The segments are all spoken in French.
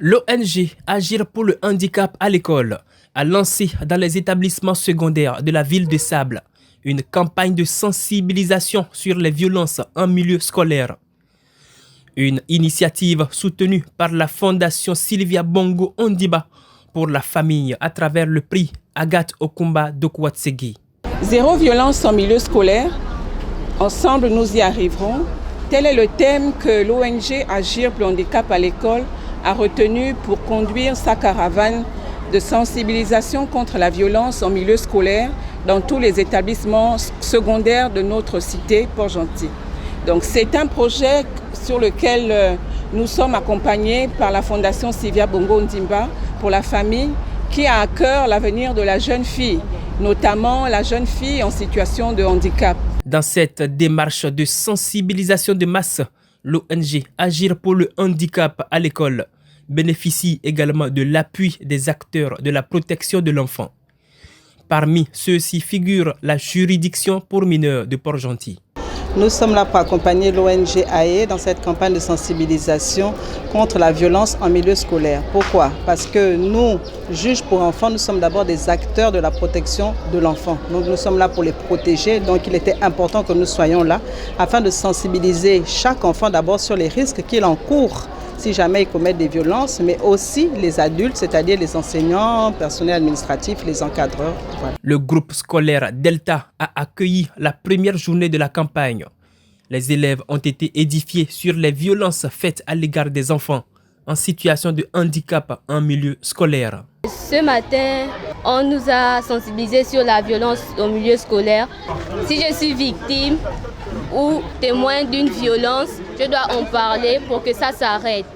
L'ONG Agir pour le handicap à l'école a lancé dans les établissements secondaires de la ville de Sables une campagne de sensibilisation sur les violences en milieu scolaire. Une initiative soutenue par la Fondation Sylvia Bongo Ondimba pour la famille à travers le prix Agathe Okumba Dokwatsegi. Zéro violence en milieu scolaire, ensemble nous y arriverons. Tel est le thème que l'ONG Agir pour le handicap à l'école a retenu pour conduire sa caravane de sensibilisation contre la violence en milieu scolaire dans tous les établissements secondaires de notre cité Port-Gentil. Donc c'est un projet sur lequel nous sommes accompagnés par la Fondation Sylvia Bongo Ondimba pour la famille qui a à cœur l'avenir de la jeune fille, notamment la jeune fille en situation de handicap. Dans cette démarche de sensibilisation de masse, l'ONG Agir pour le handicap à l'école bénéficie également de l'appui des acteurs de la protection de l'enfant. Parmi ceux-ci figure la juridiction pour mineurs de Port-Gentil. Nous sommes là pour accompagner l'ONG AE dans cette campagne de sensibilisation contre la violence en milieu scolaire. Pourquoi? Parce que nous, juges pour enfants, nous sommes d'abord des acteurs de la protection de l'enfant. Donc nous sommes là pour les protéger. Donc il était important que nous soyons là afin de sensibiliser chaque enfant d'abord sur les risques qu'il encourt si jamais ils commettent des violences, mais aussi les adultes, c'est-à-dire les enseignants, personnel administratif, les encadreurs. Voilà. Le groupe scolaire Delta a accueilli la première journée de la campagne. Les élèves ont été édifiés sur les violences faites à l'égard des enfants en situation de handicap en milieu scolaire. Ce matin, on nous a sensibilisés sur la violence au milieu scolaire. Si je suis victime ou témoin d'une violence, je dois en parler pour que ça s'arrête.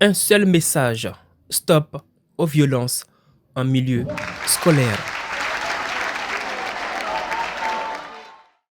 Un seul message, stop aux violences en milieu scolaire.